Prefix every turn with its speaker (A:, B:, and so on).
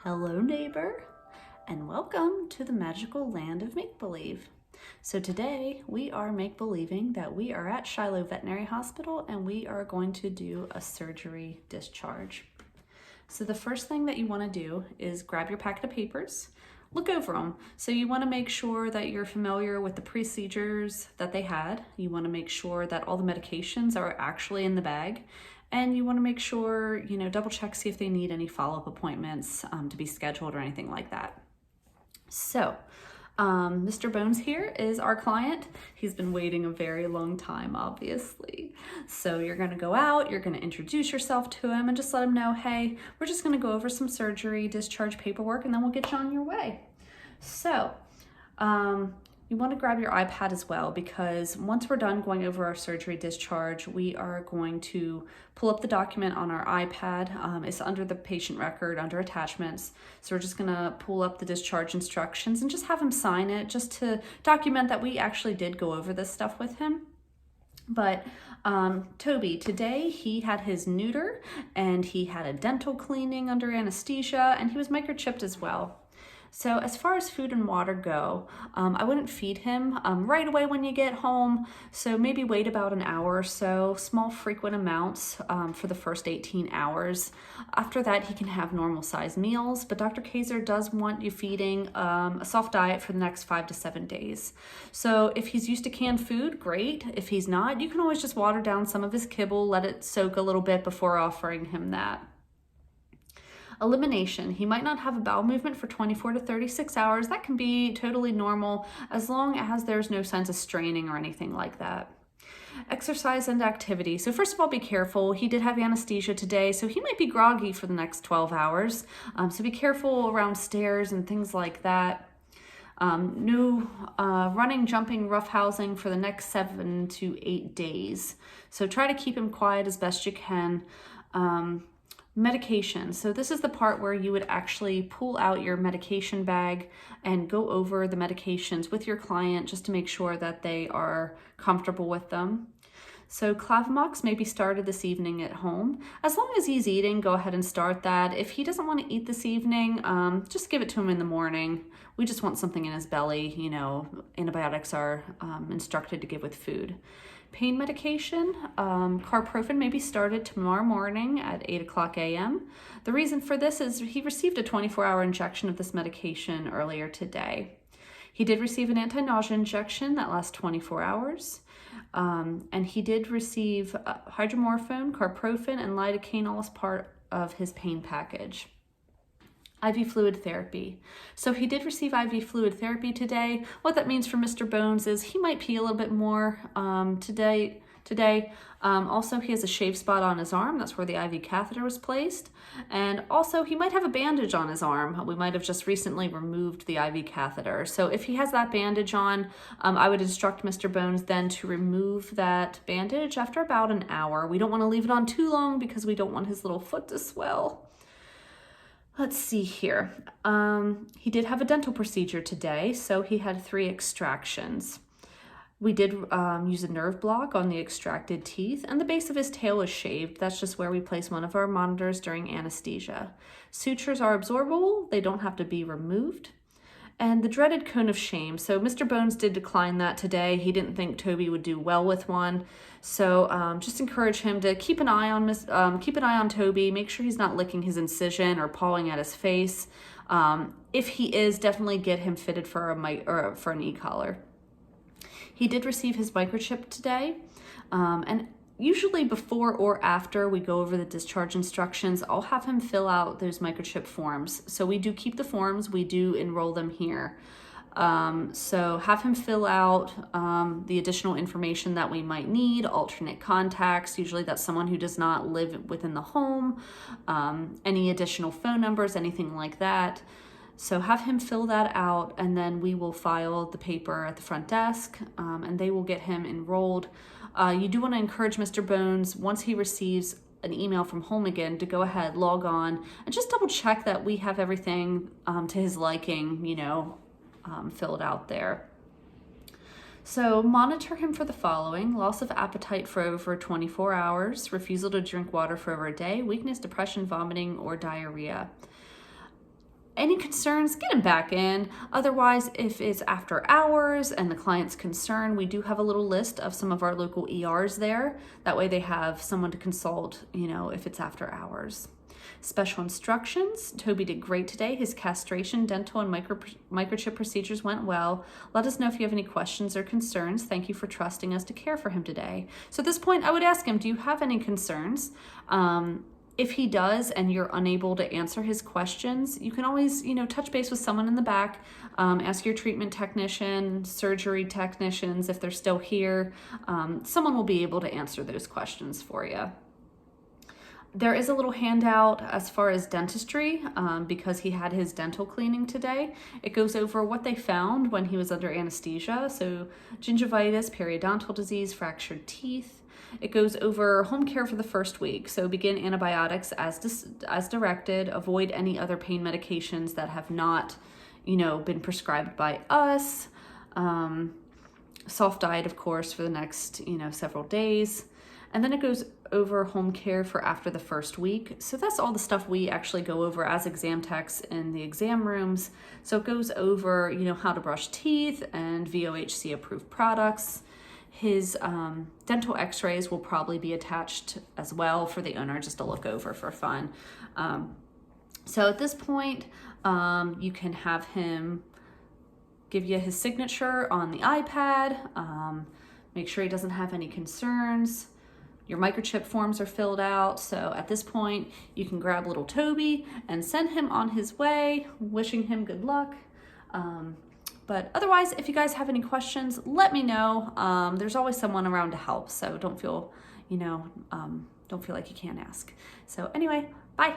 A: Hello, neighbor, and welcome to the magical land of make-believe. So today we are make-believing that we are at Shiloh Veterinary Hospital and we are going to do a surgery discharge. So the first thing that you want to do is grab your packet of papers, look over them. So you want to make sure that you're familiar with the procedures that they had. You want to make sure that all the medications are actually in the bag. And you want to make sure, double check, see if they need any follow-up appointments to be scheduled or anything like that. So, Mr. Bones here is our client. He's been waiting a very long time, obviously. So you're going to go out, you're going to introduce yourself to him and just let him know, hey, we're just going to go over some surgery, discharge paperwork, and then we'll get you on your way. So, you want to grab your iPad as well, because once we're done going over our surgery discharge, we are going to pull up the document on our iPad. It's under the patient record, under attachments. So we're just going to pull up the discharge instructions and just have him sign it, just to document that we actually did go over this stuff with him. But Toby, today he had his neuter and he had a dental cleaning under anesthesia, and he was microchipped as well. So as far as food and water go, I wouldn't feed him right away when you get home. So maybe wait about an hour or so, small frequent amounts for the first 18 hours. After that, he can have normal size meals, but Dr. Kaiser does want you feeding a soft diet for the next 5 to 7 days. So if he's used to canned food, great. If he's not, you can always just water down some of his kibble, let it soak a little bit before offering him that. Elimination. He might not have a bowel movement for 24 to 36 hours. That can be totally normal as long as there's no signs of straining or anything like that. Exercise and activity. So first of all, be careful. He did have anesthesia today, so he might be groggy for the next 12 hours. So be careful around stairs and things like that. No running, jumping, roughhousing for the next 7 to 8 days. So try to keep him quiet as best you can. Medication. So this is the part where you would actually pull out your medication bag and go over the medications with your client just to make sure that they are comfortable with them. So Clavamox may be started this evening at home. As long as he's eating, go ahead and start that. If he doesn't want to eat this evening, just give it to him in the morning. We just want something in his belly. Antibiotics are instructed to give with food. Pain medication, carprofen may be started tomorrow morning at 8 o'clock a.m. The reason for this is he received a 24-hour injection of this medication earlier today. He did receive an anti-nausea injection that lasts 24 hours. And he did receive hydromorphone, carprofen, and lidocaine all as part of his pain package. IV fluid therapy. So he did receive IV fluid therapy today. What that means for Mr. Bones is he might pee a little bit more today. Also, he has a shaved spot on his arm. That's where the IV catheter was placed. And also, he might have a bandage on his arm. We might have just recently removed the IV catheter. So if he has that bandage on, I would instruct Mr. Bones then to remove that bandage after about an hour. We don't want to leave it on too long because we don't want his little foot to swell. Let's see here. He did have a dental procedure today, so he had 3 extractions. We did use a nerve block on the extracted teeth, and the base of his tail is shaved. That's just where we place one of our monitors during anesthesia. Sutures are absorbable. They don't have to be removed. And the dreaded cone of shame. So Mr. Bones did decline that today. He didn't think Toby would do well with one. So just encourage him to keep an eye on Toby. Make sure he's not licking his incision or pawing at his face. If he is, definitely get him fitted for an e-collar. He did receive his microchip today, and usually before or after we go over the discharge instructions, I'll have him fill out those microchip forms. So we do keep the forms, we do enroll them here. So have him fill out the additional information that we might need, alternate contacts, usually that's someone who does not live within the home, any additional phone numbers, anything like that. So have him fill that out, and then we will file the paper at the front desk, and they will get him enrolled. You do want to encourage Mr. Bones, once he receives an email from home again, to go ahead, log on, and just double check that we have everything to his liking, filled out there. So monitor him for the following: loss of appetite for over 24 hours, refusal to drink water for over a day, weakness, depression, vomiting, or diarrhea. Any concerns, get him back in. Otherwise, if it's after hours and the client's concerned, we do have a little list of some of our local ERs there. That way they have someone to consult, if it's after hours. Special instructions. Toby did great today. His castration, dental, and microchip procedures went well. Let us know if you have any questions or concerns. Thank you for trusting us to care for him today. So at this point, I would ask him, do you have any concerns? If he does and you're unable to answer his questions, you can always, touch base with someone in the back, ask your treatment technician, surgery technicians, if they're still here. Someone will be able to answer those questions for you. There is a little handout as far as dentistry because he had his dental cleaning today. It goes over what they found when he was under anesthesia. So gingivitis, periodontal disease, fractured teeth. It goes over home care for the first week. So begin antibiotics as directed. Avoid any other pain medications that have not, been prescribed by us. Soft diet, of course, for the next, several days. And then it goes over home care for after the first week. So that's all the stuff we actually go over as exam techs in the exam rooms. So it goes over, how to brush teeth and VOHC approved products. His dental x-rays will probably be attached as well for the owner just to look over for fun. So at this point, you can have him give you his signature on the iPad. Make sure he doesn't have any concerns. Your microchip forms are filled out. So at this point, you can grab little Toby and send him on his way, wishing him good luck. But otherwise, if you guys have any questions, let me know. There's always someone around to help. So don't feel like you can't ask. So anyway, bye.